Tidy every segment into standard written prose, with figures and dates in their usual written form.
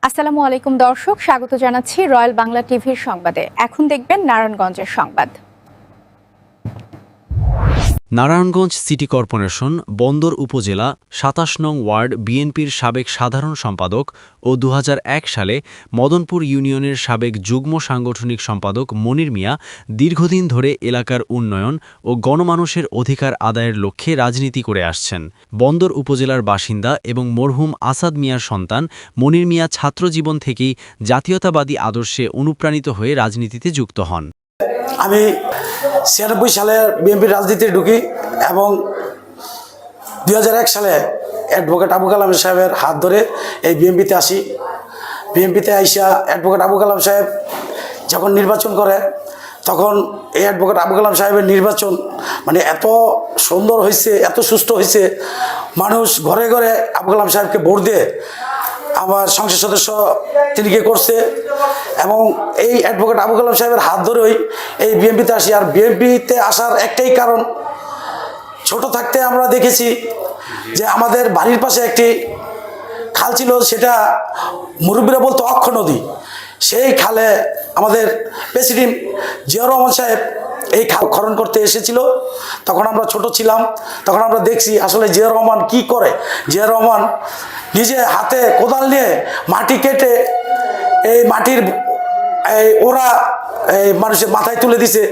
আসসালামু আলাইকুম দর্শক, স্বাগত জানাচ্ছি রয়্যাল বাংলা টিভির সংবাদে। এখন দেখবেন নারায়ণগঞ্জের সংবাদ। নারায়ণগঞ্জ সিটি কর্পোরেশন বন্দর উপজেলা ২৭ নং ওয়ার্ড বিএনপির সাবেক সাধারণ সম্পাদক ও ২০০১ সালে মদনপুর ইউনিয়নের সাবেক যুগ্ম সাংগঠনিক সম্পাদক মনির মিয়া দীর্ঘদিন ধরে এলাকার উন্নয়ন ও গণমানুষের অধিকার আদায়ের লক্ষ্যে রাজনীতি করে আসছেন। বন্দর উপজেলার বাসিন্দা এবং মরহুম আসাদ মিয়ার সন্তান মনির মিয়া ছাত্রজীবন থেকেই জাতীয়তাবাদী আদর্শে অনুপ্রাণিত হয়ে রাজনীতিতে যুক্ত হন। আমি ৯৬ সালে বিএনপির রাজনীতিতে ঢুকি এবং ২০০১ সালে অ্যাডভোকেট আবু কালাম সাহেবের হাত ধরে এই বিএনপিতে আসি। বিএনপিতে আইসা অ্যাডভোকেট আবু কালাম সাহেব যখন নির্বাচন করে তখন এই অ্যাডভোকেট আবু কালাম সাহেবের নির্বাচন মানে এত সুন্দর হয়েছে, এত সুষ্ঠু হয়েছে, মানুষ ঘরে ঘরে আবু কালাম সাহেবকে ভোট দিয়ে আমার সংসদ সদস্য তিনিকে করছে এবং এই অ্যাডভোকেট আবু কালাম সাহেবের হাত ধরেই এই বিএনপিতে আসি। আর বিএনপিতে আসার একটাই কারণ, ছোট থাকতে আমরা দেখেছি যে আমাদের বাড়ির পাশে একটি খাল ছিল, সেটা মুরব্বীরা বলতো অক্ষ নদী। সেই খালে আমাদের প্রেসিডেন্ট জিয়াউর রহমান সাহেব এই খাল খনন করতে এসেছিল। তখন আমরা ছোট ছিলাম, তখন আমরা দেখছি আসলে জিয়াউর রহমান কি করে। জিয়াউর রহমান নিজে হাতে কোদাল নিয়ে মাটি কেটে এই মাটির ওরা এই মানুষের মাথায় তুলে দিছে,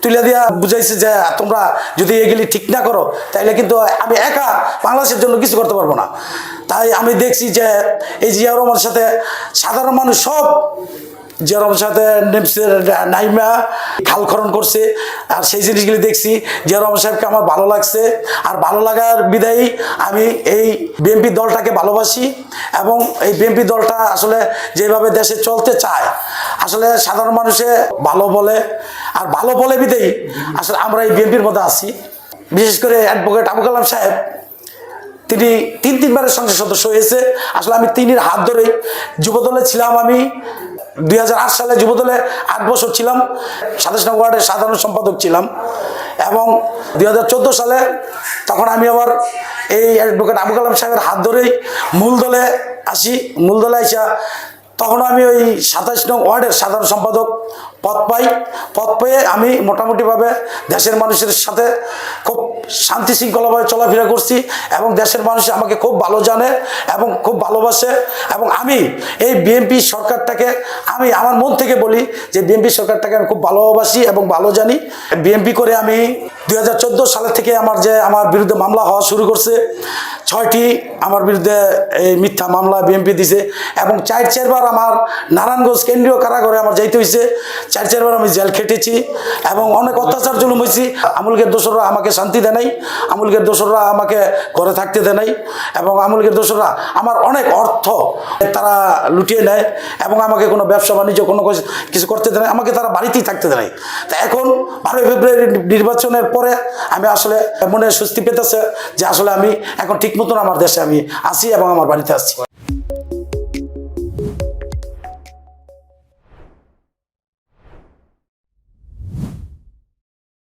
তুলে দিয়া বুঝাইছে যে তোমরা যদি এগুলি ঠিক না করো তাইলে কিন্তু আমি একা বাংলাদেশের জন্য কিছু করতে পারবো না। তাই আমি দেখছি যে এই জিয়াউর রহমানের সাথে সাধারণ মানুষ সব জিয়াউর রহমানের সাথে নাইমা খাল খনন করছে। আর সেই জিনিসগুলি দেখছি, জিয়াউর রহমান সাহেবকে আমার ভালো লাগছে। আর ভালো লাগার বিদায়ী আমি এই বিএনপি দলটাকে ভালোবাসি এবং এই বিএনপি দলটা আসলে যেভাবে দেশে চলতে চায়, আসলে সাধারণ মানুষে ভালো বলে, আর ভালো বলে বিদায়ী আসলে আমরা এই বিএনপির মধ্যে আছি। বিশেষ করে অ্যাডভোকেট আবু কালাম সাহেব তিনি তিনবারের সংসদ সদস্য হয়েছে। আসলে আমি তিনির হাত ধরেই যুবদলে ছিলাম। আমি ২০০৮ সালে যুবদলে ৮ বছর ছিলাম, ২৭ নং ওয়ার্ডের সাধারণ সম্পাদক ছিলাম এবং ২০১৪ সালে তখন আমি আবার এই অ্যাডভোকেট আবু কালাম সাহেবের হাত ধরেই মূল দলে আসি। মূল দলে আসা তখন আমি ওই ২৭ নং ওয়ার্ডের সাধারণ সম্পাদক পদ পাই। পদ পেয়ে আমি মোটামুটিভাবে দেশের মানুষের সাথে খুব শান্তি শৃঙ্খলাভাবে চলাফেরা করছি এবং দেশের মানুষ আমাকে খুব ভালো জানে এবং খুব ভালোবাসে। এবং আমি এই বিএনপি সরকারটাকে আমি আমার মন থেকে বলি যে বিএনপি সরকারটাকে আমি খুব ভালোবাসি এবং ভালো জানি। বিএনপি করে আমি ২০১৪ সালের থেকে আমার বিরুদ্ধে মামলা হওয়া শুরু করছে। ৬টি আমার বিরুদ্ধে এই মিথ্যা মামলা বিএনপি দিছে এবং ৪বার আমার নারায়ণগঞ্জ কেন্দ্রীয় কারাগারে আমার যাইতে হয়েছে। ৪বার আমি জেল খেটেছি এবং অনেক অত্যাচার জুলুম হয়েছি। আমুলকের দোসররা আমাকে শান্তি দেয় নাই, আমুলকের দোসররা আমাকে ঘরে থাকতে দেয় নাই এবং আমুলকের দোসররা আমার অনেক অর্থ তারা লুটিয়ে নেয় এবং আমাকে কোনো ব্যবসা বাণিজ্য কোনো কিছু করতে দেয় নাই, আমাকে তারা বাড়িতেই থাকতে দেয় নাই। তা এখন ১২ ফেব্রুয়ারি নির্বাচনের পরে আমি আসলে মনে স্বস্তি পেতেছে যে আসলে আমি এখন ঠিক মতন আমার দেশে আমি আছি এবং আমার বাড়িতে আসছি।